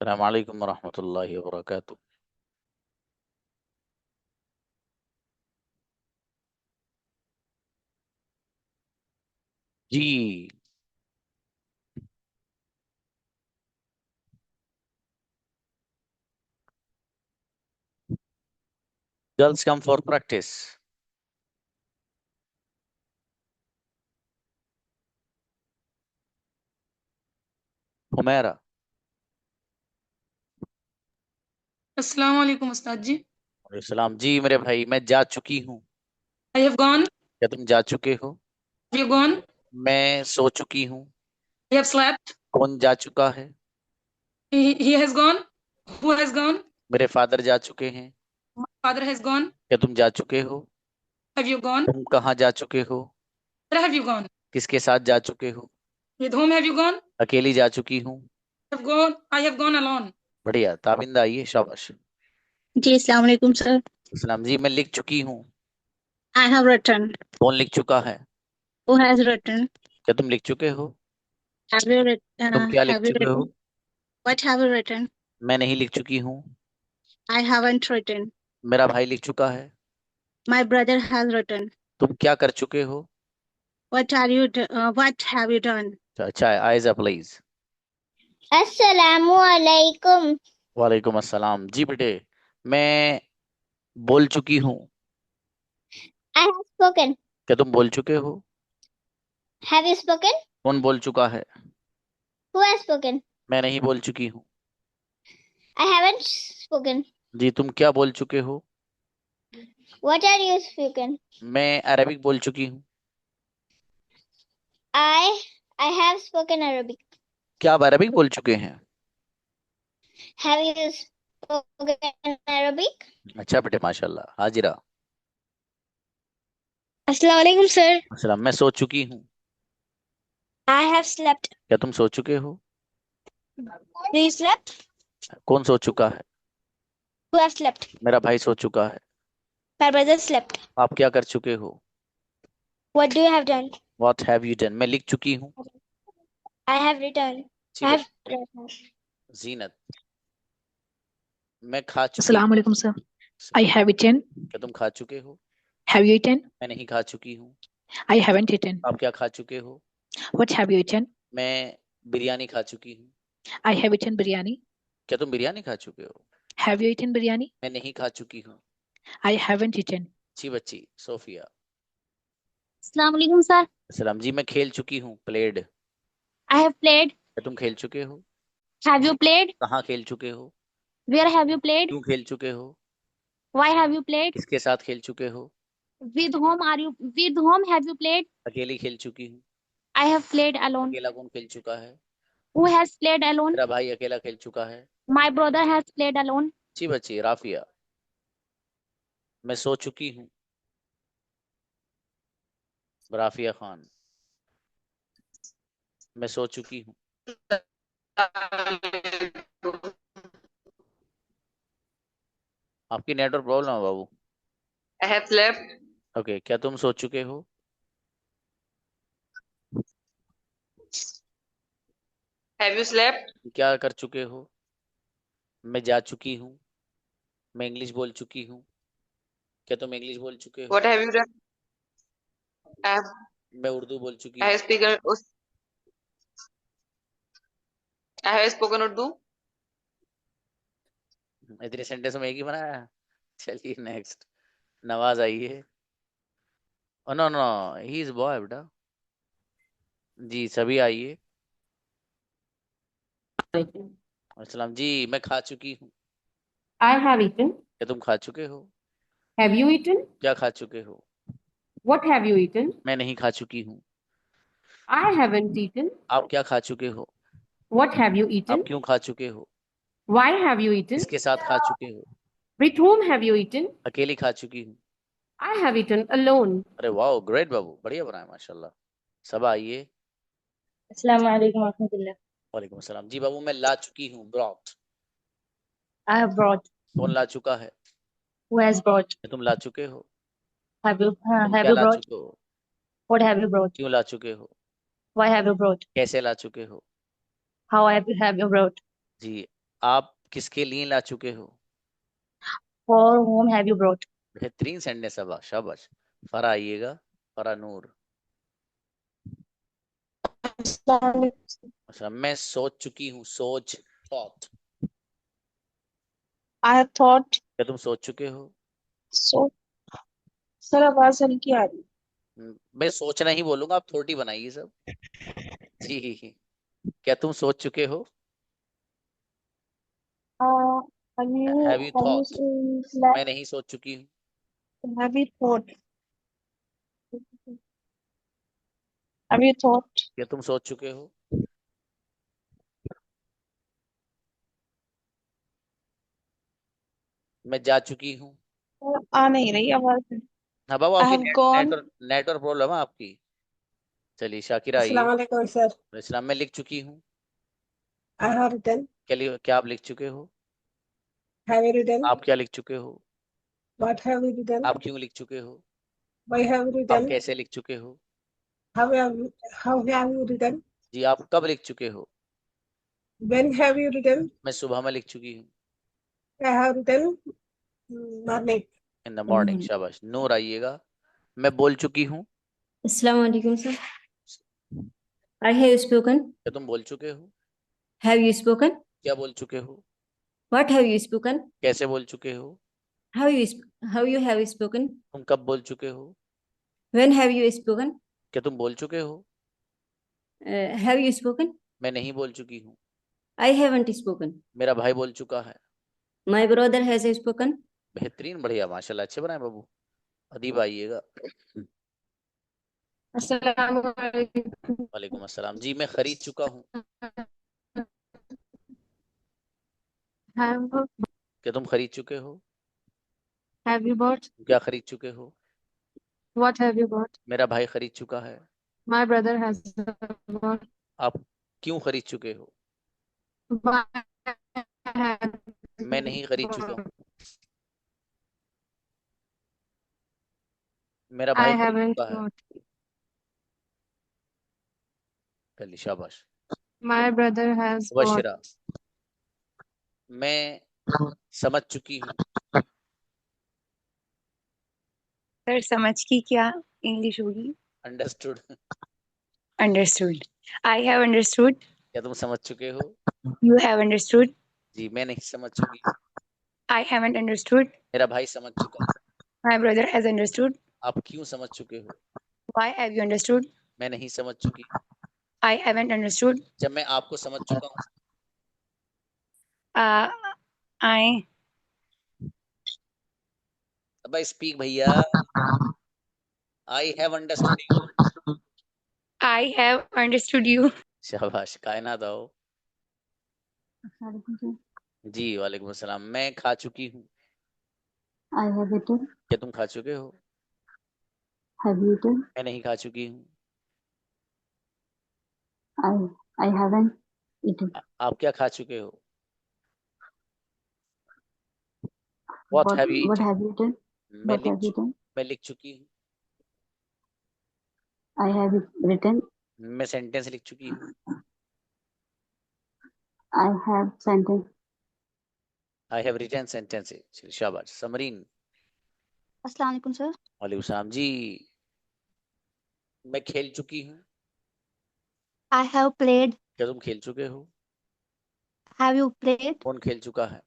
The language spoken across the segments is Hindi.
अस्सलाम वालेकुम रहमतुल्लाहि व बरकातुहू। जी। Girls come for practice. Humaira. अस्सलाम वालेकुम उस्ताद जी। सलाम जी मेरे भाई, मैं जा चुकी हूँ। I have gone. क्या तुम जा चुके हो? You gone. मैं सो चुकी हूँ। I have slept. कौन जा चुका है? He has gone. Who has gone. मेरे फादर जा चुके हैं। Father has gone. क्या तुम जा चुके हो? Have you gone. तुम कहाँ जा चुके हो? Where have you gone. किसके साथ जा चुके हो? With home have you gone. अकेली जा चुकी हूँ। Have gone. I have gone alone. बढ़िया, ताबिंदा आइए, शाबाश। जी अस्सलाम वालेकुम सर। सलाम जी, मैं लिख चुकी हूँ। I have written. कौन लिख चुका है? Who has written. क्या तुम लिख चुके हो? हैव यू तुम क्या लिख हैव यू चुके रिटन। हो? What have you written. मैं नहीं लिख चुकी हूँ। I haven't written. मेरा भाई लिख चुका है। My brother has written. तुम क्या कर चुके हो? What have you done. अच्छा है, आइज अप प्लीज। अस्सलामु अलैकुम। वालेकुम अस्सलाम जी बेटे। मैं बोल चुकी हूँ। I have spoken. क्या तुम बोल चुके हो? Have you spoken? कौन बोल चुका है? Who has spoken? मैं नहीं बोल चुकी हूँ। I haven't spoken. जी, तुम क्या बोल चुके हो? What are you spoken? मैं अरबिक बोल चुकी हूँ। I I have spoken Arabic. क्या आप अरबिक बोल चुके हैं? Have you spoken Arabic? अच्छा बेटे, माशाल्लाह, हाजिरा। अस्सलाम वालेकुम sir. अस्सलाम। मैं सो चुकी हूँ। I have slept. क्या तुम सो चुके हो? Do you slept? कौन सो चुका है? Who have slept? मेरा भाई सो चुका है। My brother slept. आप क्या कर चुके हो? What do you have done? What have you done? मैं लिख चुकी हूँ। I have written. Ji I बेटे। have written. जीनत। मैं खा चुकी अस्सलाम हूँ। वालेकुम सर। I have eaten. क्या तुम खा चुके हो? Have you eaten. मैं नहीं खा चुकी हूँ। I haven't eaten. आप क्या खा चुके हो? What have you eaten. मैं बिरयानी खा चुकी हूँ। I have eaten biryani. क्या तुम बिरयानी खा चुके हो? Have you eaten biryani. मैं नहीं खा चुकी हूँ। I haven't eaten. जी बच्ची सोफिया। अस्सलाम वालेकुम sir. सलाम जी, मैं खेल चुकी हूँ, प्लेड। I have played. क्या तुम खेल चुके हो? Have you played? कहाँ खेल चुके हो? Where have you played? क्यों खेल चुके हो? Why have you played? किसके साथ खेल चुके हो? With whom are you? With whom have you played? अकेली खेल चुकी हूँ। I have played alone. अकेला कौन खेल चुका है? Who has played alone? मेरा भाई अकेला खेल चुका है। My brother has played alone. जी बच्ची राफिया। मैं सो चुकी हूँ। राफिया खान। मैं सो चुकी हूँ। आपकी नेटवर्क प्रॉब्लम है बाबू। I have slept. ओके, क्या तुम सो चुके हो? Have you slept. क्या कर चुके हो? मैं जा चुकी हूँ। मैं इंग्लिश बोल चुकी हूँ। क्या तुम इंग्लिश बोल चुके हो? What have you done. I मैं उर्दू बोल चुकी हैव हूँ। Spoken. I have spoken Urdu. इतने सेंटेंस में एक ही बनाया। चलिए नेक्स्ट। नवाज आइए। No no, he is boy बेटा। जी सभी आइए। अस्सलाम जी, मैं खा चुकी हूँ। I have eaten. क्या तुम खा चुके हो? Have you eaten? क्या खा चुके हो? What have you eaten? मैं नहीं खा चुकी हूँ। I haven't eaten. आप क्या खा चुके हो? What have you आप eaten? क्यों खा चुके हो? Why have you eaten? किसके साथ खा चुके हो? With whom have you eaten? अकेली खा चुकी हूँ। I have eaten alone. अरे वाह, ग्रेट बाबू, बढ़िया बनाया माशाल्लाह। सब आइए। अस्सलाम वालेकुम रहमतुल्लाह. वालेकुम अस्सलाम जी बाबू, मैं ला चुकी हूँ, ब्रॉट। I have brought. कौन ला चुका है? Who has brought? तुम ला चुके हो। तुम Have क्या you ला brought? चुके हो? What have you brought? क्यों ला चुके हो? Why have you brought? कैसे ला चुके हो? How have you brought? जी आप किसके लिए ला चुके हो? For whom have you brought? बेहतरीन सेंटेंस, शाबाश शाबाश। फरा आइएगा, फरा नूर। अच्छा, मैं सोच चुकी हूँ, सोच, थॉट। I have thought. क्या तुम सोच चुके हो? So, सर आवाज हल्की आ रही। मैं सोचना ही बोलूंगा, आप थोड़ी बनाइए सब। जी, क्या तुम सोच चुके हो? Have have you you have you thought? मैं नहीं सोच चुकी हूँ। have you thought? Have you thought? क्या तुम सोच चुके हो? मैं जा चुकी हूँ। आ नहीं रही आवाज। हाँ बाबू, I आपकी have gone. नेटवर्क प्रॉब्लम है आपकी। चलिए शाकिरा आइए। अस्सलाम वालेकुम सर। इस्लाम में लिख चुकी हूँ। I have written. क्या आप लिख चुके हो? Have you written? आप क्या लिख चुके हो? What have you written? आप क्यों लिख चुके हो? व्हाई हैव यू आप रिटन? कैसे लिख चुके हो? How have you written? जी, आप कब लिख चुके हो? When have you written? मैं सुबह में लिख चुकी हूँ। I have written morning. In the morning, शाबाश। नूर आइएगा। मैं बोल चुकी हूँ। Assalamu alaikum, sir. I have spoken. क्या तुम बोल चुके हो? Have you spoken? क्या बोल चुके हो? What have you spoken? कैसे बोल चुके हो? How you have spoken? तुम कब बोल चुके हो? When have you spoken? क्या तुम बोल चुके हो? Have you spoken? मैं नहीं बोल चुकी हूँ। I haven't spoken. मेरा भाई बोल चुका है। My brother has spoken. बेहतरीन, बढ़िया, माशाल्लाह, अच्छे बनाए बाबू। अदीब आइएगा। अस्सलाम वालेकुम। वालेकुम अस्सलाम। जी, मैं खरीद चुका हूँ। क्या तुम खरीद चुके हो? Have you bought? क्या खरीद चुके हो? What have you bought? मेरा भाई खरीद चुका है। My brother has bought. आप क्यों खरीद चुके हो? Why have मैं you नहीं खरीद चुका bought? हूँ। मेरा I भाई खरीद haven't चुका है। bought. चलिए शाबाश। My brother has bought. वशिरा, मैं समझ चुकी हूँ। सर समझ की क्या इंग्लिश होगी? Understood. Understood. I have understood. क्या तुम समझ चुके हो? You have understood. जी, मैं नहीं समझ चुकी। I haven't understood. मेरा भाई समझ चुका है। My brother has understood. आप क्यों समझ चुके हो? Why have you understood? मैं नहीं समझ चुकी। I haven't understood. जब मैं आपको समझ चुका हूँ। आई अब स्पीक भैया। I have understood you. I have understood you. शाबाश, कायनात आओ। जी, वालेकुम अस्सलाम। मैं खा चुकी हूँ। I have eaten. क्या तुम खा चुके हो? Have you eaten? मैं नहीं खा चुकी हूँ। I haven't eaten. आप क्या खा चुके हो? What have you What eaten? have you eaten? मैं What have you eaten? मैं लिख चुकी हूँ। I have written. मैं सेंटेंस लिख चुकी हूँ। I have sentence. I have written sentence. शाबाश। समरीन। अस्सलाम वालेकुम सर। वालेकुम सलाम। जी, मैं खेल चुकी हूँ। I have played. क्या तुम खेल चुके हो? Have you played? कौन खेल चुका है?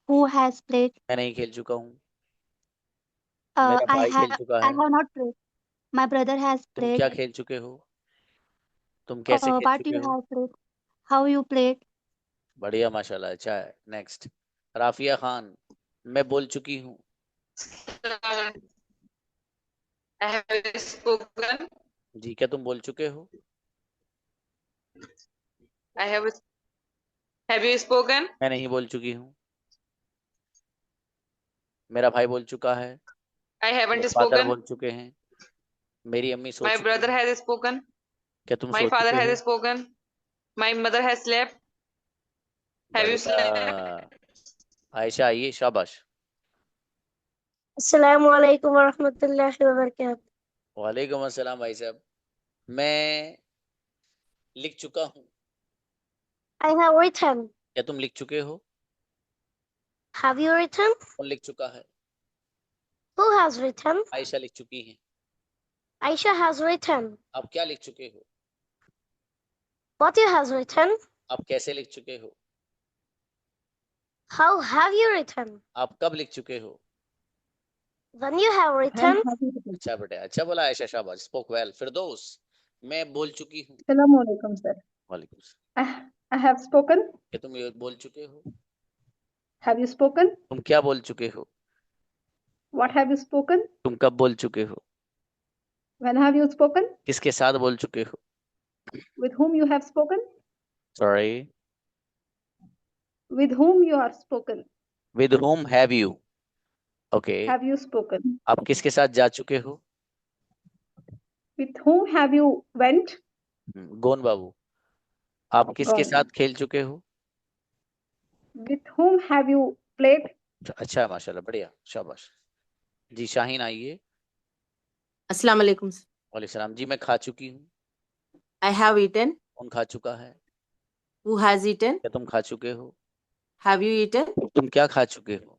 Who has played? मैं नहीं खेल चुका हूँ। मेरा I भाई खेल have. चुका I है। have not played. My brother has तुम played. क्या खेल चुके हो? तुम कैसे खेल What चुके you हो? have played? How you played? बढ़िया, माशाल्लाह, अच्छा है। नेक्स्ट, राफिया खान, मैं बोल चुकी हूँ। I have spoken. जी, क्या तुम बोल चुके हो? I have you spoken? मैं नहीं बोल चुकी हूँ। मेरा भाई बोल चुका है। I haven't मेरे फादर spoken. बोल चुके हैं। मेरी अम्मी सोच My चुकी brother हैं। has spoken. क्या तुम My सोच father चुके हो? has spoken. My mother has slept. Have you slept? बढ़िया। आयशा आइए, शाबाश। अस्सलामु अलैकुम वरहमतुल्लाहि वबरकातुहू। वालेकुम अस्सलाम भाई साहब। मैं लिख चुका हूँ। I have written. क्या तुम लिख चुके हो? Have you written? कौन लिख चुका है? Who has written? आयशा लिख चुकी है। Aisha has written. आप क्या लिख चुके हो? What you has written? आप कैसे लिख चुके हो? How have you written? आप कब लिख चुके हो? When you have When written? have you written? अच्छा बेटा, अच्छा बोला आयशा, शाबाश, स्पोक वेल। फिरदौस, मैं बोल चुकी हूँ। Assalamu alaikum, sir. वालेकुम सलाम। I have spoken. क्या तुम ये बोल चुके हो? Have you spoken? तुम क्या बोल चुके हो? What have you spoken? तुम कब बोल चुके हो? When have you spoken? किसके साथ बोल चुके हो? With whom you have spoken? Sorry, With whom you are spoken? With whom have you? Okay, Have you spoken? आप किसके साथ जा चुके हो? With whom have you went? गोन बाबू, आप किसके Gone. साथ खेल चुके हो? With whom have you played? अच्छा है, माशाल्लाह, बढ़िया, शाबाश। जी शाहीन आइए। अस्सलाम वालेकुम। वालेकुम सलाम। जी मैं खा चुकी हूँ। I have eaten. कौन खा चुका है? Who has eaten? क्या तुम खा चुके हो? Have you eaten? तुम क्या खा चुके हो?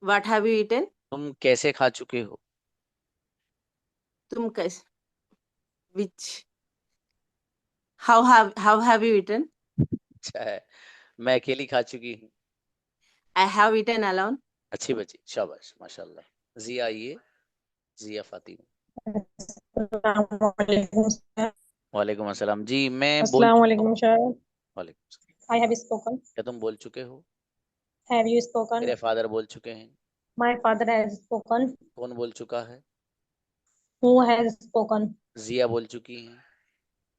What have you eaten? तुम कैसे खा चुके हो? तुम कैसे? Which? How have you eaten? अच्छा है, मैं अकेली खा चुकी हूँ। I have eaten alone. अच्छी बच्ची, शाबाश, माशाल्लाह। जिया आइए, जिया फातिमा। वालेकुम अस्सलाम। जी मैं बोल Assalamu चुका alaikum, हूँ। sir. वालेकुम सलाम। I have spoken. क्या तुम बोल चुके हो? Have you spoken? मेरे फादर बोल चुके हैं। My father has spoken. कौन बोल चुका है? Who has spoken? जिया बोल चुकी हैं।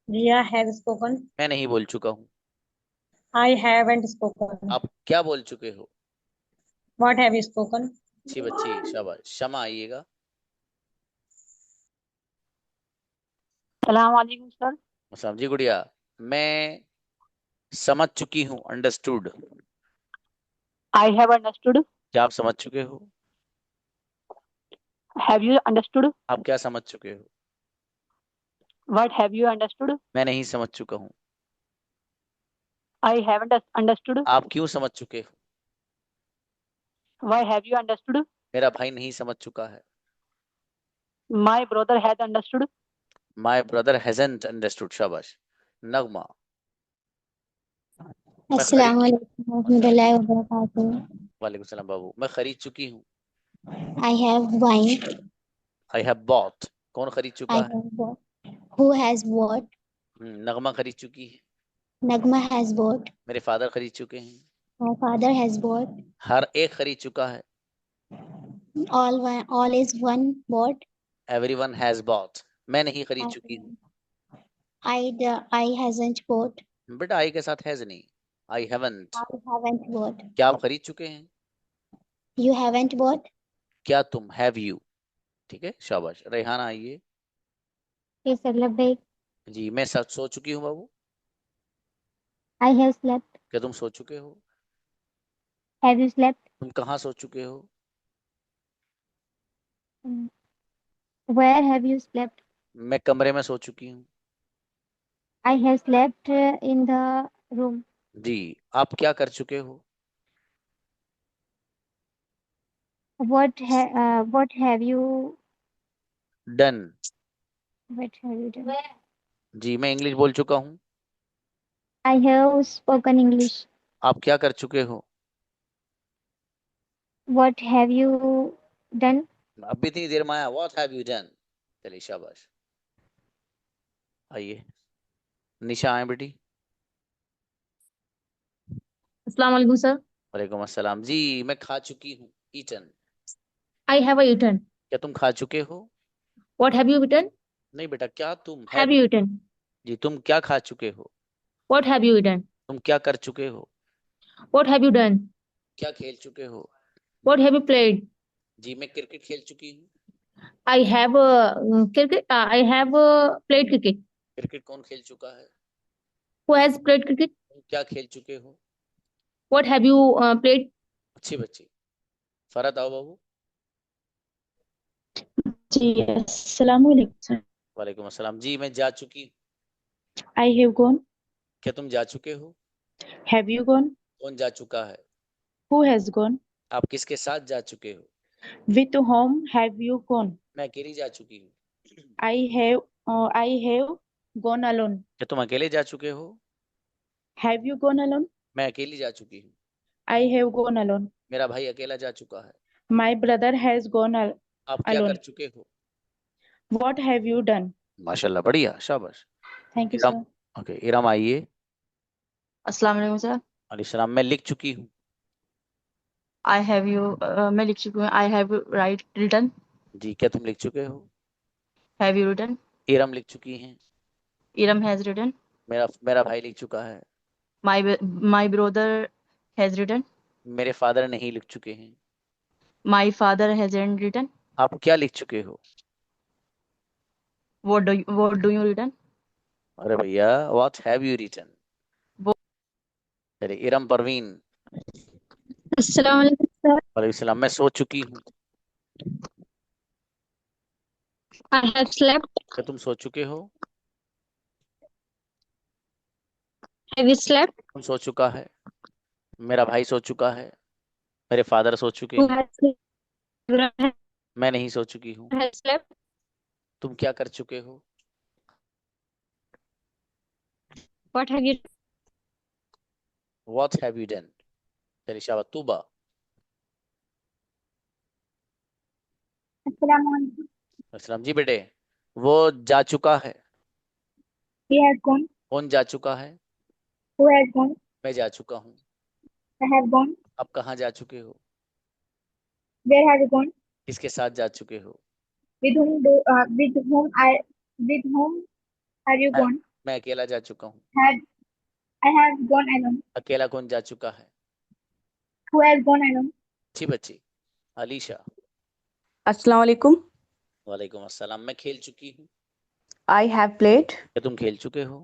Jia has spoken. मैं नहीं बोल चुका हूँ। I haven't spoken. आप क्या बोल चुके हो? What have you spoken? अच्छी बच्ची, शाबाश। शमा आइएगा। सलाम वालेकुम सर। अस्सलाम जी गुड़िया, मैं समझ चुकी हूँ, अंडरस्टूड। I have understood. क्या आप समझ चुके हो? Have you understood? आप क्या समझ चुके हो? What have you understood? मैं नहीं समझ चुका हूँ। I haven't understood. आप क्यों समझ चुके हो? Why have you understood? मेरा भाई नहीं समझ चुका है। My brother has understood. My brother hasn't understood, शाबाश। नगमा, अस्सलाम वालेकुम रहमतुल्लाहि व बरकातहू। वालेकुम सलाम बाबू, मैं खरीद चुकी हूँ। I have bought. I have bought. कौन खरीद I चुका है? have bought. Who has bought? नगमा खरीद चुकी है। Nagma has bought. मेरे फादर खरीद चुके हैं। My father has bought. हर एक खरीद चुका है। All is one bought. Everyone has bot. मैं नहीं खरीद चुकी हूँ। I hasn't bought. बेटा आई के साथ हैज नहीं, I haven't. I haven't bought. क्या आप खरीद चुके हैं? You haven't bought. क्या तुम? Have you. ठीक है, शाबाश। रेहाना आइए। Yes, sir. Labbaik. जी मैं सो चुकी हूँ बाबू। I have slept. क्या तुम सो चुके हो? Have you slept? तुम कहाँ सो चुके हो? Where have you slept? मैं कमरे में सो चुकी हूँ। I have slept in the room. जी, आप क्या कर चुके हो? What have you done. done? जी मैं इंग्लिश बोल चुका हूँ। I have spoken English. आप क्या कर चुके हो? What have you done? अभी इतनी देर में आया, व्हाट हैव यू डन। चलिए शाबाश। आइए निशा आए बेटी। अस्सलाम वालेकुम सर। वालेकुम अस्सलाम। जी मैं खा चुकी हूँ। ईटन। I have eaten. क्या तुम खा चुके हो? What have you eaten? नहीं बेटा, क्या तुम? Have you eaten? जी तुम क्या खा चुके हो? What have you eaten? तुम क्या कर चुके हो? What have you done? क्या खेल चुके हो? What have you played? जी मैं क्रिकेट खेल चुकी हूँ। I have cricket. I have played cricket. Cricket कौन खेल चुका है? Who has played cricket? तुम क्या खेल चुके हो? What have you played? अच्छी बच्ची। फरहत आओ बाबू। जी अस्सलाम वालेकुम सर। वालेकुम अस्सलाम। जी मैं जा चुकी हूँ। I have gone. क्या तुम जा चुके हो? Have you gone? कौन जा चुका है? Who has gone? आप किसके साथ जा चुके हो? With whom have you gone? मैं अकेली जा चुकी हूँ। I have gone alone. क्या तुम अकेले जा चुके हो? Have you gone alone? मैं अकेली जा चुकी हूँ। I have gone alone. मेरा भाई अकेला जा चुका है। My brother has gone आप क्या कर alone. चुके हो? What have you done? माशाल्लाह, बढ़िया, शाबाश। Thank you, Iram, sir. Okay, Iram आइए। अस्सलाम वालेकुम सर। अलैहिस्सलाम। मैं लिख चुकी हूँ। आई हैव यू मैं लिख चुकी हूँ। I have write written. जी, क्या तुम लिख चुके हो? Have you written? इरम लिख चुकी हैं। Iram has written. मेरा भाई लिख चुका है। My brother has written. मेरे फादर नहीं लिख चुके हैं। My father hasn't written. आप क्या लिख चुके हो? What do you written? अरे भैया, व्हाट हैव यू रिटन? अरे इरम परवीन। अस्सलाम वालेकुम सर। वालेकुम सलाम। मैं सो चुकी हूँ। I have slept. क्या तुम सो चुके हो? Have you slept? तुम सो चुका है। मेरा भाई सो चुका है। मेरे फादर सो चुके हु हैं। हैज मैं नहीं सो चुकी हूँ। स्लेप्ट? तुम क्या कर चुके हो? What have you what have you done? चलिए शाबाश। तूबा। Assalamualaikum. अस्सलाम। जी बेटे, वो जा चुका है। He has gone. कौन जा चुका है? Who has gone? मैं जा चुका हूँ। I have gone. आप कहाँ जा चुके हो? Where have you gone? किसके साथ जा चुके हो? With whom have you मैं gone? मैं अकेला जा चुका हूँ। I have gone alone. अकेला कौन जा चुका है? Who has gone alone? अच्छी बच्ची। अलीशा। अस्सलाम वालेकुम। वालेकुम अस्सलाम। मैं खेल चुकी हूँ। I have played. क्या तुम खेल चुके हो?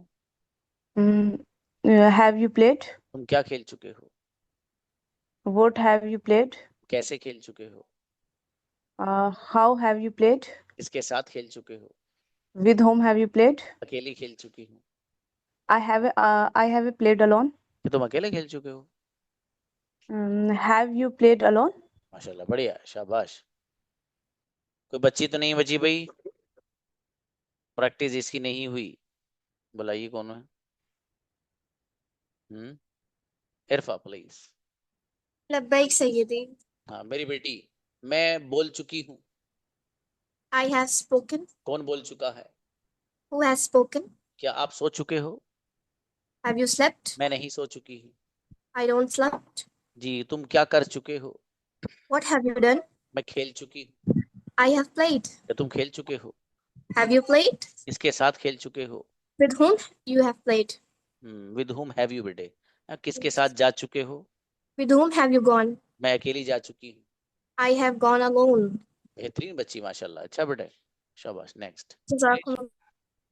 Have you played? तुम क्या खेल चुके हो? What have you played? कैसे खेल चुके हो? How have you played? किसके साथ खेल चुके हो? With whom have you played? अकेली खेल चुकी हूँ। I have played alone. क्या तुम अकेले खेल चुके हो? Have you played alone? माशाल्लाह, बढ़िया, शाबाश। कोई बच्ची तो नहीं बची भाई? प्रैक्टिस इसकी नहीं हुई। बुलाइए कौन है? इरफा प्लीज। लब्बैक सैयदी। हाँ मेरी बेटी, मैं बोल चुकी हूँ। I have spoken. कौन बोल चुका है? Who has spoken? क्या आप सो चुके हो? Have you slept? मैं नहीं सो चुकी हूँ। I don't slept. जी, तुम क्या कर चुके हो? What have you done? मैं खेल चुकी हूँ। I have played. क्या तुम खेल चुके हो? Have you played? किसके साथ खेल चुके हो? With whom you have played? With whom have you बेटे? किसके साथ जा चुके हो? With whom have you gone? मैं अकेली जा चुकी हूँ। I have gone alone. बेहतरीन बच्ची माशाल्लाह। अच्छा बेटे, शाबाश। नेक्स्ट। Jazakumullah.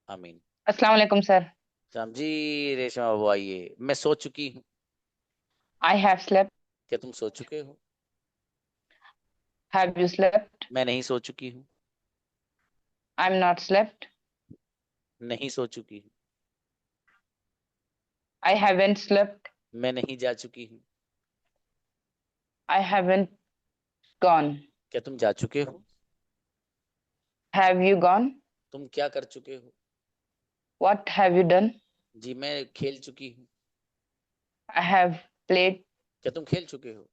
आमीन। अस्सलाम वालेकुम सर। सलाम जी। रेशमा बाबू आइए। मैं सो चुकी हूँ। I have slept. क्या तुम सो चुके हो? Have you slept? मैं नहीं सो चुकी हूँ। I am not slept. नहीं सो चुकी हूँ। I haven't slept. मैं नहीं जा चुकी हूँ। I haven't gone. क्या तुम जा चुके हो? Have you gone? तुम क्या कर चुके हो? What have you done? जी मैं खेल चुकी हूँ। I have played. क्या तुम खेल चुके हो?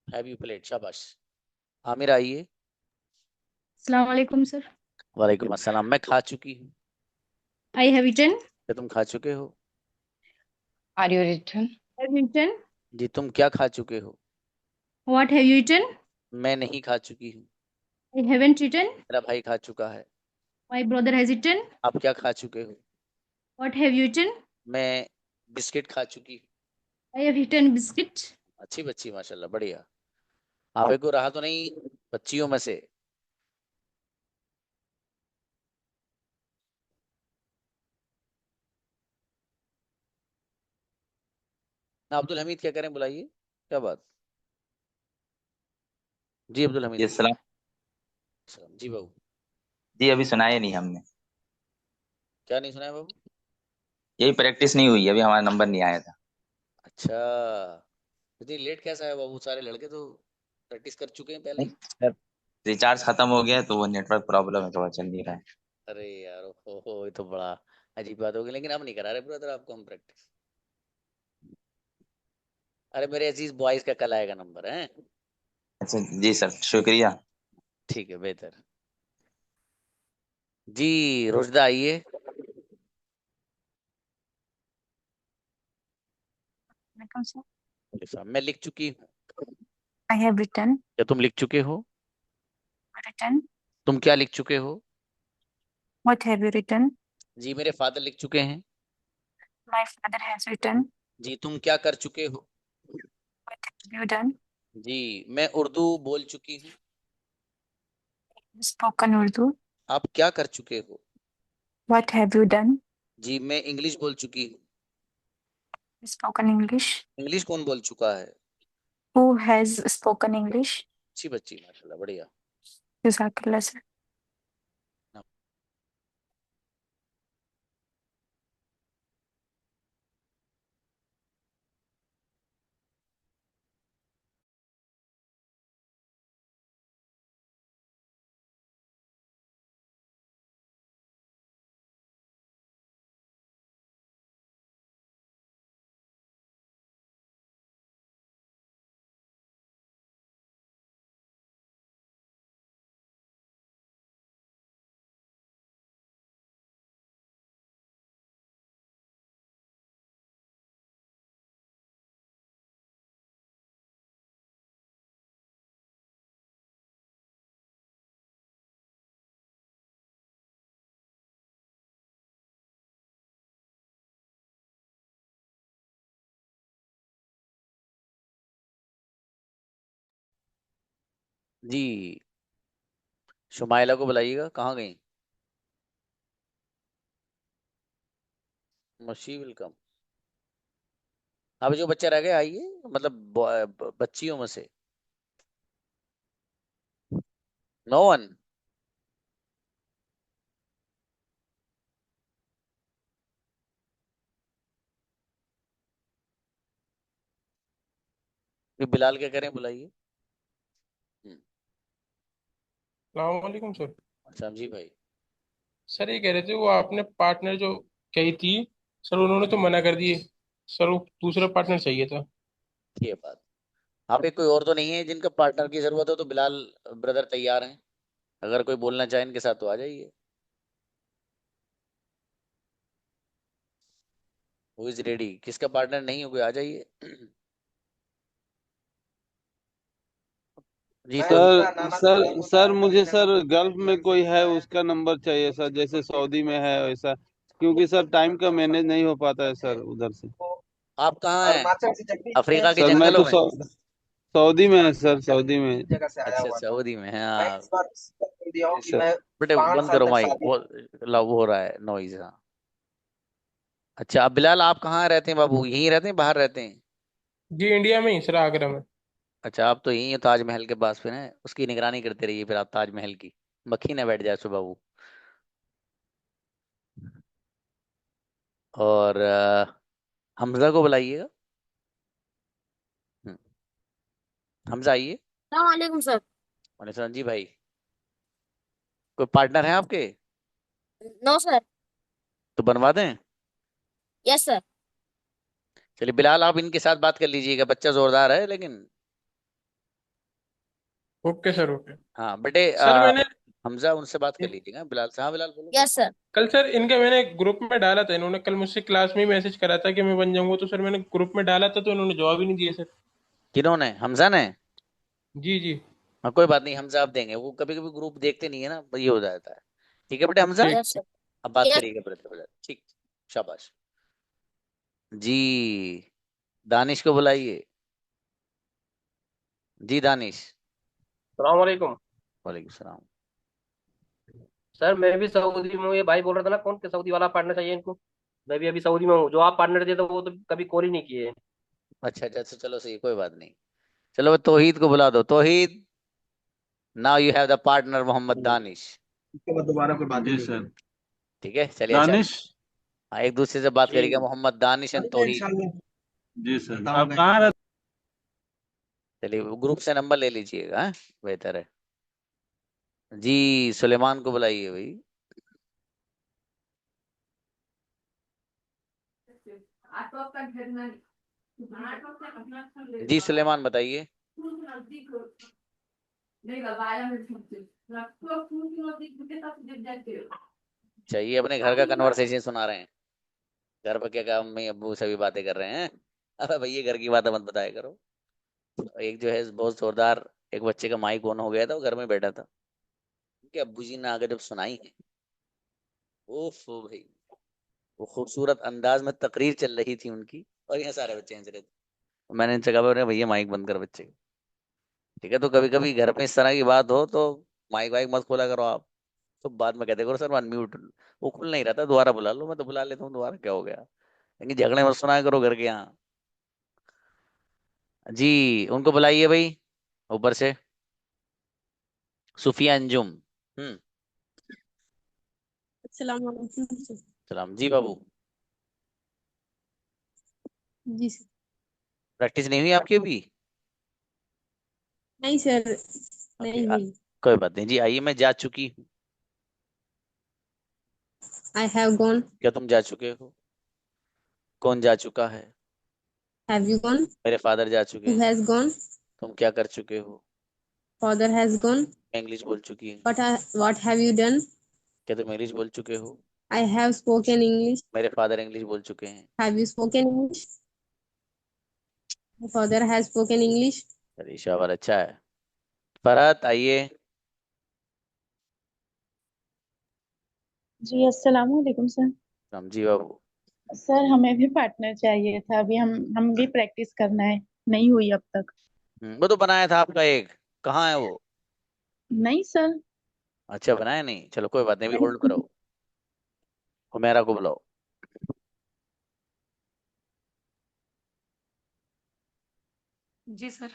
Have you played? शाबाश। आमिर आइए। अस्सलाम वालेकुम सर। वालेकुम अस्सलाम। मैं खा चुकी हूँ। I have eaten. क्या तुम खा चुके हो? Are you written? Have eaten. जी तुम क्या खा चुके हो? What have you eaten? मैं नहीं खा चुकी हूँ। I haven't eaten. मेरा भाई खा चुका है। My brother has eaten. आप क्या खा चुके हो? What have you eaten? मैं बिस्किट खा चुकी हूँ। I have eaten biscuit. अच्छी बच्ची माशाल्लाह, बढ़िया। आप को रहा तो नहीं बच्चियों में से? ना अब्दुल हमीद क्या करें? बुलाइए। क्या बात? जी अब्दुल हमीद। जी सलाम। जी बाबू। जी अभी सुनाया नहीं हमने। क्या नहीं सुनाया बाबू? यही प्रैक्टिस नहीं हुई, अभी हमारा नंबर नहीं आया था। अच्छा, इतनी लेट कैसा है बाबू? सारे लड़के तो प्रैक्टिस कर चुके हैं पहले नहीं ही। सर, रिचार्ज खत्म हो गया है, तो वो नेटवर्क प्रॉब्लम है, थोड़ा चल नहीं रहा है। अरे यार, हो ये तो बड़ा अजीब बात होगी, लेकिन अब नहीं करा रहे ब्रदर आपको हम प्रैक्टिस। अरे मेरे अजीज बॉयज का कल आएगा नंबर है। अच्छा जी सर, शुक्रिया। ठीक है, बेहतर। जी रुशदा आइए। Welcome, sir. मैं लिख चुकी हूँ। I have written. क्या तुम लिख चुके हो? Written. तुम क्या लिख चुके हो? What have you written? जी मेरे फादर लिख चुके हैं। My father has written. जी तुम क्या कर चुके हो? What have you done? जी मैं उर्दू बोल चुकी हूँ। Spoken Urdu. आप क्या कर चुके हो? What have you done? जी मैं इंग्लिश बोल चुकी हूँ। Spoken English. इंग्लिश कौन बोल चुका है? Who has spoken English? अच्छी बच्ची, माशाल्लाह, बढ़िया। Jazakallah, sir. जी शुमाइला को बुलाइएगा, कहाँ गई? मशी वेलकम। अब जो बच्चे रह गए आइए, मतलब बच्चियों में से। No one. बिलाल क्या करें, बुलाइए। सलामकुम सर। अच्छा जी भाई। सर ये कह रहे थे, वो आपने पार्टनर जो कही थी सर, उन्होंने तो मना कर दिए सर, वो दूसरा पार्टनर चाहिए था। ये बात, आप एक कोई और तो नहीं है जिनका पार्टनर की जरूरत हो? तो बिलाल ब्रदर तैयार हैं, अगर कोई बोलना चाहे इनके साथ तो आ जाइए। Who is ready? किसका पार्टनर नहीं हो, कोई आ जाइए। जी तो सर मुझे सर गल्फ में कोई है उसका नंबर चाहिए सर, जैसे सऊदी में है वैसा, क्योंकि सर टाइम का मैनेज नहीं हो पाता है सर उधर से। आप कहाँ हैं? अफ्रीका के सर मैं जंगलों तो में? सऊदी में है सर, सऊदी में। अच्छा, सऊदी में है, हाँ। सर बेटे बंद करो माइक, वो हो रहा है नॉइज। हाँ अच्छा, अब बिलाल आप कहाँ रहते हैं बाबू? यहीं रहते हैं, बाहर रहते हैं? जी इंडिया में ही सर, आगरा में। अच्छा, आप तो यहीं हो ताजमहल के पास फिर हैं, उसकी निगरानी करते रहिए फिर आप, ताजमहल की मक्खी ना बैठ जाए सुबह वो। और हमजा को बुलाइएगा। हम्म, हमजा आइए। Assalamualaikum, sir. वालेकुम जी भाई। कोई पार्टनर है आपके? No, sir. तो बनवा दें? Yes, sir. चलिए बिलाल, आप इनके साथ बात कर लीजिएगा, बच्चा जोरदार है लेकिन। Okay sir, okay. हाँ बेटे, सर मैंने हमजा उनसे बात कर लीजिएगा बिलाल से। हाँ बिलाल बोलो। Yes, sir. कल सर इनका मैंने ग्रुप में डाला था, इन्होंने कल मुझसे क्लास में ही मैसेज करा था कि मैं बन जाऊंगा, तो सर मैंने ग्रुप में डाला था तो इन्होंने जवाब ही नहीं दिया सर। किन्होंने? हमजा ने? जी जी। हाँ कोई बात नहीं, हमजा आप देंगे, वो कभी कभी ग्रुप देखते नहीं है ना, ये हो जाता है। ठीक है बेटे हमजा, ठीक। Yes, sir. अब बात Yes. करिएगा ब्रदर। ठीक, शाबाश जी। दानिश को बुलाइए। जी दानिश। सलाम वालेकुम। वालेकुम सलाम। सर मैं भी सऊदी में हूँ, ये भाई बोल रहा था ना कौन के सऊदी वाला पार्टनर चाहिए इनको। मैं भी अभी सऊदी में हूँ, जो आप पार्टनर दिए थे वो तो कभी कॉल ही नहीं किए। अच्छा अच्छा अच्छा, चलो सही, कोई बात नहीं। चलो वो तौहीद को बुला दो। Tauheed, now you have the partner Mohammad Danish. दोबारा कोई बात नहीं सर। ठीक है चलिए। अच्छा दानिश एक दूसरे से बात करिएगा। मोहम्मद दानिश एंड तौहीद। जी सर। आप कहाँ रहते? चलिए ग्रुप से नंबर ले लीजिएगा, हाँ? बेहतर है जी। सुलेमान को बुलाइए भाई। जी सुलेमान बताइए। चाहिए अपने घर का कन्वर्सेशन सुना रहे हैं। घर पर क्या काम में अब्बू सभी बातें कर रहे हैं। अबे भैया घर की बातें मत बताया करो। एक जो है बहुत जोरदार, एक बच्चे का माइक ऑन हो गया था, वो घर में बैठा था, कि अब्बू जी ने आकर जब सुनाई है, ओफो भाई, वो खूबसूरत अंदाज में तकरीर चल रही थी उनकी, और यहाँ सारे बच्चे हंस रहे थे। मैंने इनसे कहा "अरे भैया माइक बंद कर बच्चे"। ठीक है, तो कभी कभी घर में इस तरह की बात हो तो माइक वाइक मत खोला करो आप। तो बाद में कहते करो सर अनम्यूट, वो खुल नहीं रहा था, दोबारा बुला लो। मैं तो बुला लेता हूँ दोबारा, क्या हो गया। लेकिन झगड़े मत सुनाया करो घर के यहाँ। जी उनको बुलाइए भाई ऊपर से। सुफिया अंजुम। अस्सलाम वालेकुम। सलाम जी बाबू। जी सर। प्रैक्टिस नहीं हुई आपकी अभी? नहीं सर, ओके, नहीं हुई। कोई बात नहीं जी। आइए, मैं जा चुकी हूँ। I have gone. क्या तुम जा चुके हो? कौन जा चुका है? Have you gone? मेरे फादर जा चुके हु हैं। Has gone? तुम क्या कर चुके हो? Father has gone. मैं इंग्लिश बोल चुकी हूँ। What have you done? क्या तुम इंग्लिश बोल चुके हो? आई हैव स्पोकन इंग्लिश। मेरे फादर इंग्लिश बोल चुके हैं। Have you spoken English? Father has spoken English. अरे शाबाश, अच्छा है। फरहत आइए। जी अस्सलाम वालेकुम सर। राम जी बाबू। सर हमें भी पार्टनर चाहिए था, अभी हम भी प्रैक्टिस करना है, नहीं हुई अब तक। वो तो बनाया था आपका एक, कहाँ है वो? नहीं सर। अच्छा बनाया नहीं, चलो कोई बात नहीं, अभी होल्ड करो। हुमैरा को बुलाओ। जी सर।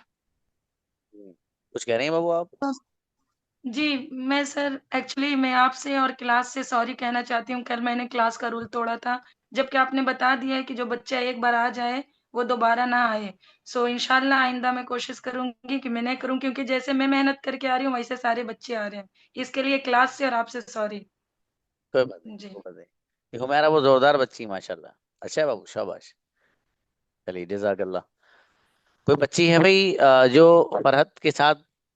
कुछ कह रहे हैं बाबू आप? जी मैं सर एक्चुअली मैं आपसे और क्लास से सॉरी कहना चाहती हूँ। कल मैंने क्लास का रूल तोड़ा था, जबकि आपने बता दिया है कि जो बच्चा एक बार आ जाए वो दोबारा ना आए। सो इंशाल्लाह आइंदा मैं कोशिश करूंगी कि मैं नहीं करूँ, क्योंकि जैसे मैं मेहनत करके आ रही हूँ वैसे सारे बच्चे आ रहे हैं। इसके लिए क्लास से और आपसे सॉरी। कोई बात नहीं, जी कोई बात नहीं। देखो मेरा वो जोरदार बच्ची माशाल्लाह। अच्छा है बाबू, शाबाश। चलिए जजाकल्लाह। कोई बच्ची है भाई जो फरहत के साथ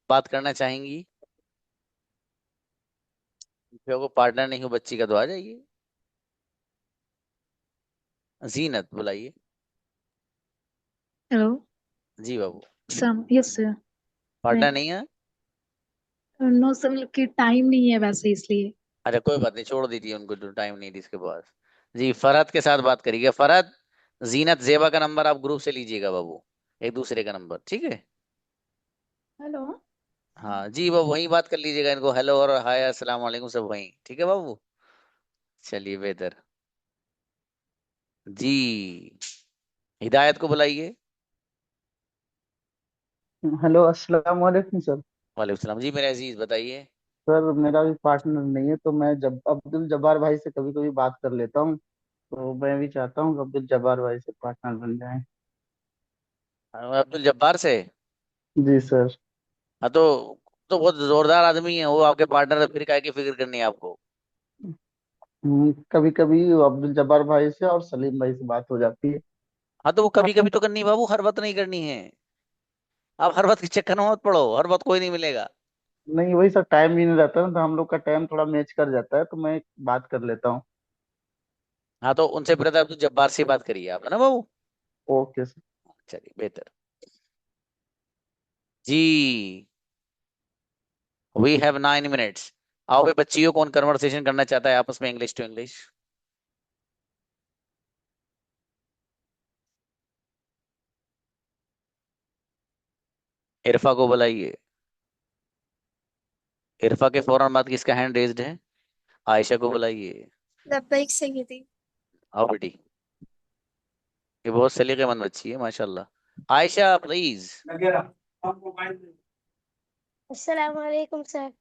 बात करना चाहेंगी? फिर को पार्टनर नहीं हो बच्ची का तो आ जाइए। जीनत बुलाइए। Hello. जी बाबू। Yes sir. पार्टनर मैं नहीं है? नो सर, मतलब कि टाइम नहीं है वैसे इसलिए। अच्छा कोई बात नहीं, छोड़ दीजिए उनको, जो टाइम नहीं थी इसके पास। जी फरहत के साथ बात करिएगा। फरहत, जीनत, जेबा का नंबर आप ग्रुप से लीजिएगा बाबू, एक दूसरे का नंबर, ठीक है? हेलो। हाँ जी बाबू, वहीं बात कर लीजिएगा इनको, हेलो और हाय अस्सलाम वालेकुम सब वहीं, ठीक है बाबू? चलिए बेहतर। जी हिदायत को बुलाइए। हेलो अस्सलाम वालेकुम सर। वालेकुम सलाम जी मेरे अजीज, बताइए। सर मेरा भी पार्टनर नहीं है, तो मैं जब अब्दुल जब्बार भाई से कभी कभी बात कर लेता हूँ, तो मैं भी चाहता हूँ कि अब्दुल जब्बार भाई से पार्टनर बन जाए। अब्दुल जब्बार से? जी सर। हाँ तो बहुत जोरदार आदमी है वो, आपके पार्टनर है, फिर काय की फिक्र करनी है आपको। कभी कभी अब्दुल जब्बार भाई से और सलीम भाई से बात हो जाती है। हाँ तो वो कभी कभी तो करनी है बाबू, हर वक्त नहीं करनी है। आप हर वक्त के चक्कर में मत पड़ो, हर वक्त कोई नहीं मिलेगा। नहीं वही सर, टाइम भी नहीं रहता ना, तो हम लोग का टाइम थोड़ा मैच कर जाता है, तो मैं बात कर लेता हूँ। हाँ तो उनसे ब्रदर अब्दुल जब्बार से बात करिए आप, है ना बाबू? Okay sir. चलिए बेहतर। जी वी हैव 9 मिनट्स। आओ भाई बच्चियों, कौन कन्वर्सेशन करना चाहता है आपस में इंग्लिश टू इंग्लिश? इरफा को बुलाइए। इरफा के फौरन बाद किसका हैंड रेज्ड है? आयशा को बुलाइए। लब्बैक सय्यदी। आओ बेटी, ये बहुत सलीकेमंद बच्ची है माशाल्लाह। आयशा प्लीज। अस्सलाम वालेकुम sir.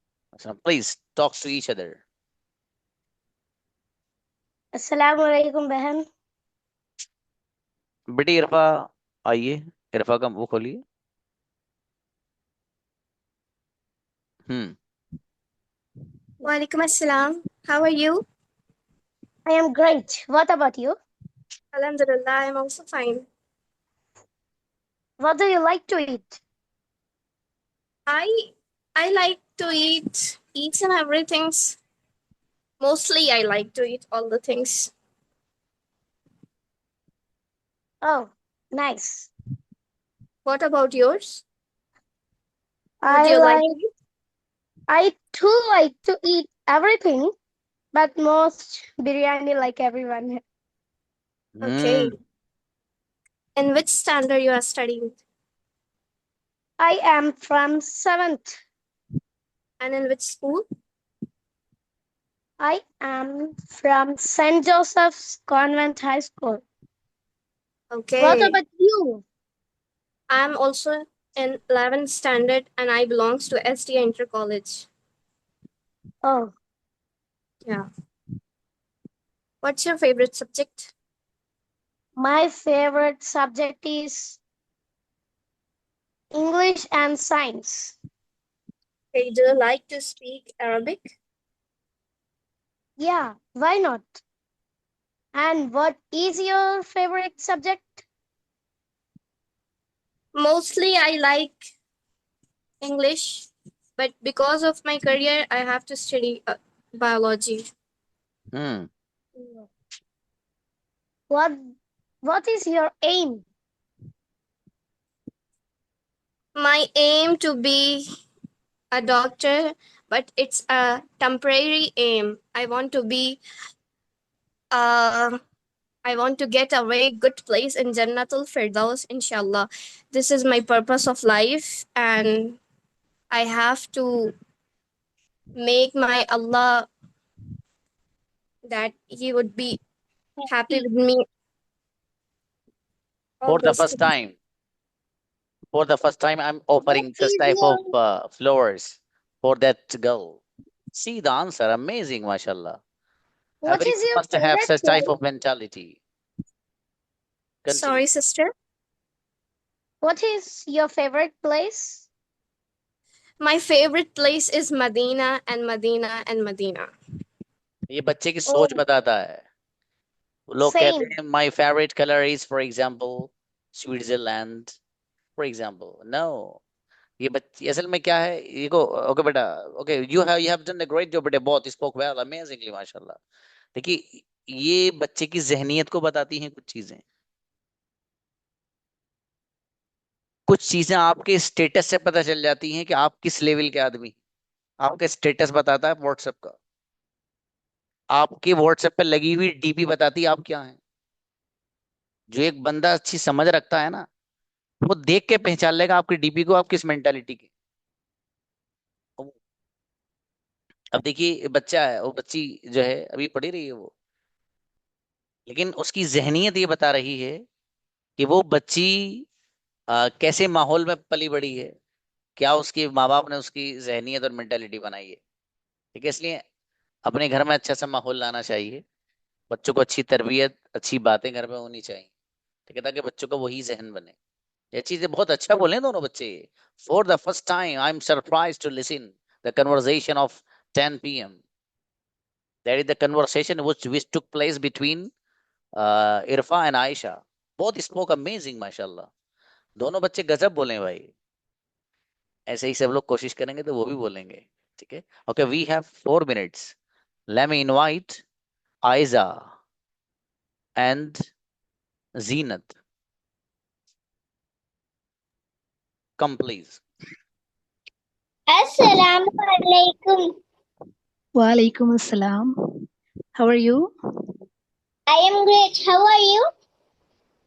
Please talk to each other. अस्सलाम वालेकुम बहन। बेटी इरफा, आइए। इरफा का वो खोलिए। Walaikum assalam. How are you? I am great. What about you? Alhamdulillah, I am also fine. What do you like to eat? I like to eat each and everything. Mostly I like to eat all the things. Oh, nice. What about yours? What do you like to eat? I too like to eat everything, but most biryani like everyone. Okay. In which standard you are studying? I am from 7th. And in which school? I am from St. Joseph's Convent High School. Okay. What about you? I am also in 11th standard and I belongs to SDA Inter College. Oh. Yeah. What's your favorite subject? My favorite subject is English and science. Okay, do you like to speak Arabic? Yeah, why not? And what is your favorite subject? Mostly I like English, but because of my career, I have to study biology. What is your aim? My aim to be a doctor, but it's a temporary aim. I want to get a very good place in Jannatul Firdaus, inshallah. This is my purpose of life, and I have to make my Allah that He would be happy with me. For the first time, I'm offering such type of flowers for that girl. See the answer, amazing, mashallah. Everyone must have such type of mentality. Continue. Sorry, sister. What is your favorite place? My favorite place is Medina and Medina and Medina. ये बच्चे की सोच बताता है। लोग कहते हैं my favorite color is, for example, Switzerland, for example. No, ये बच्चे असल में क्या है? ये को ओके बेटा, okay you have done a great job बेटे, बहुत spoke well, amazingly, माशाल्लाह। देखिए ये बच्चे की जहनियत को बताती हैं कुछ चीजें। कुछ चीजें आपके स्टेटस से पता चल जाती हैं कि आप किस लेवल के आदमी। आपका स्टेटस बताता है व्हाट्सएप का, आपके व्हाट्सएप पे लगी हुई डीपी बताती है आप क्या हैं। जो एक बंदा अच्छी समझ रखता है ना, वो देख के पहचान लेगा आपकी डीपी को, आप किस मेंटालिटी के। अब देखिए बच्चा है, वो बच्ची जो है अभी पढ़ी रही है वो, लेकिन उसकी जहनियत ये बता रही है कि वो बच्ची कैसे माहौल में पली बड़ी है, क्या उसके माँ बाप ने उसकी जहनियत और मेंटालिटी बनाई है। ठीक है, इसलिए अपने घर में अच्छा सा माहौल लाना चाहिए, बच्चों को अच्छी तरबियत, अच्छी बातें घर में होनी चाहिए। ठीक है, ताकि बच्चों का वही जहन बने। ये चीजें बहुत अच्छा बोले दोनों बच्चे। For the first time I am surprised to listen the conversation of 10 PM. That is the conversation which took place between Irfa and Aisha. Both spoke amazing, माशाल्लाह। दोनों बच्चे गजब बोले भाई। ऐसे ही सब लोग कोशिश करेंगे तो वो भी बोलेंगे। ठीक है, okay, we have 4 minutes. Let me invite Aiza and Zeenat. Come please. Assalamu alaikum. Walaikum assalam. How are you? I am great. How are you?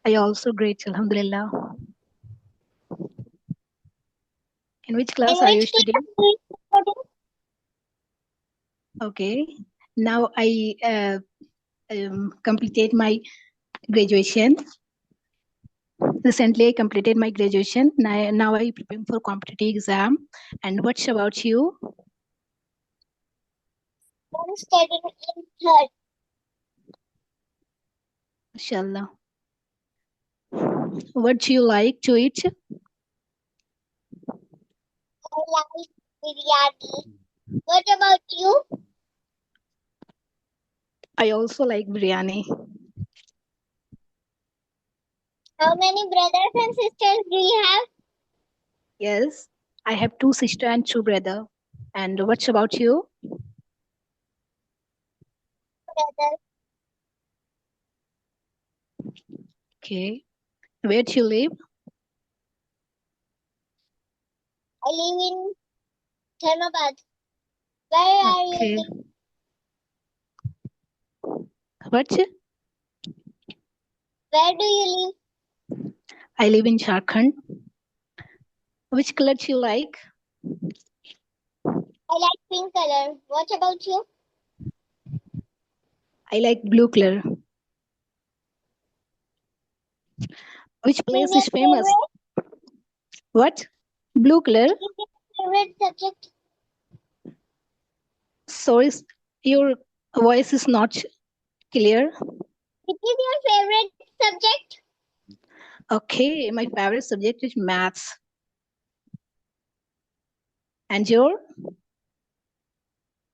I also great, alhamdulillah. In which class are you studying? Okay. Now I completed my graduation. Recently I completed my graduation. Now I preparing for competitive exam. And what's about you? I'm studying in 3rd. Inshallah. What do you like to eat? I like biryani. What about you? I also like biryani. How many brothers and sisters do you have? Yes, I have 2 sisters and 2 brothers. And what about you? Brothers. Okay. Where do you live? I live in Dharmabad. Where are you Okay. living? What? Where do you live? I live in Jharkhand. Which color do you like? I like pink color. What about you? I like blue color. Which place Your is famous? favorite? What? Blue color? What is your favorite subject? Sorry, your voice is not clear. Which is your favorite subject? Okay, my favorite subject is maths. And your?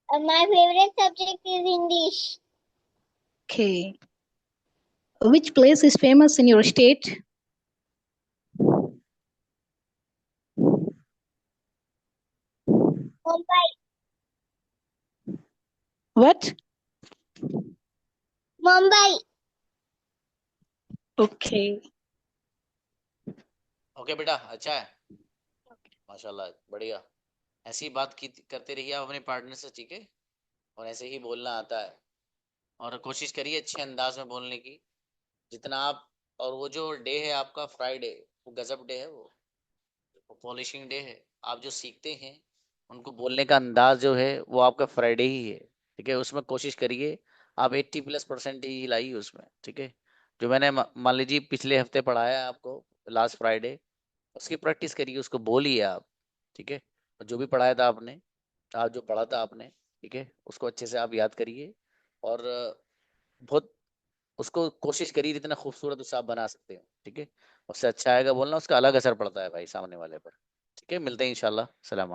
My favorite subject is English. Okay. Which place is famous in your state? Mumbai. What? Mumbai. Okay. Okay बेटा, अच्छा है, माशाल्लाह, बढ़िया। ऐसी बात करते रहिए आप अपने पार्टनर से, ठीक है, और ऐसे ही बोलना आता है, और कोशिश करिए अच्छे अंदाज में बोलने की जितना आप। और वो जो डे है आपका फ्राइडे, वो गजब डे है, वो पॉलिशिंग डे है। आप जो सीखते हैं उनको बोलने का अंदाज जो है वो आपका फ्राइडे ही है, ठीक है। उसमें कोशिश करिए आप 80+% ही लाइए उसमें, ठीक है। जो मैंने मान लीजिए पिछले हफ्ते पढ़ाया आपको, लास्ट फ्राइडे, उसकी प्रैक्टिस करिए, उसको बोलिए आप, ठीक है। जो भी पढ़ाया था आपने, आज जो पढ़ा था आपने, ठीक है, उसको अच्छे से आप याद करिए, और बहुत उसको कोशिश करिए जितना खूबसूरत उससे आप बना सकते हो, ठीक है। उससे अच्छा आएगा बोलना, उसका अलग असर पड़ता है भाई सामने वाले पर, ठीक है। मिलते हैं इंशाल्लाह। सलाम।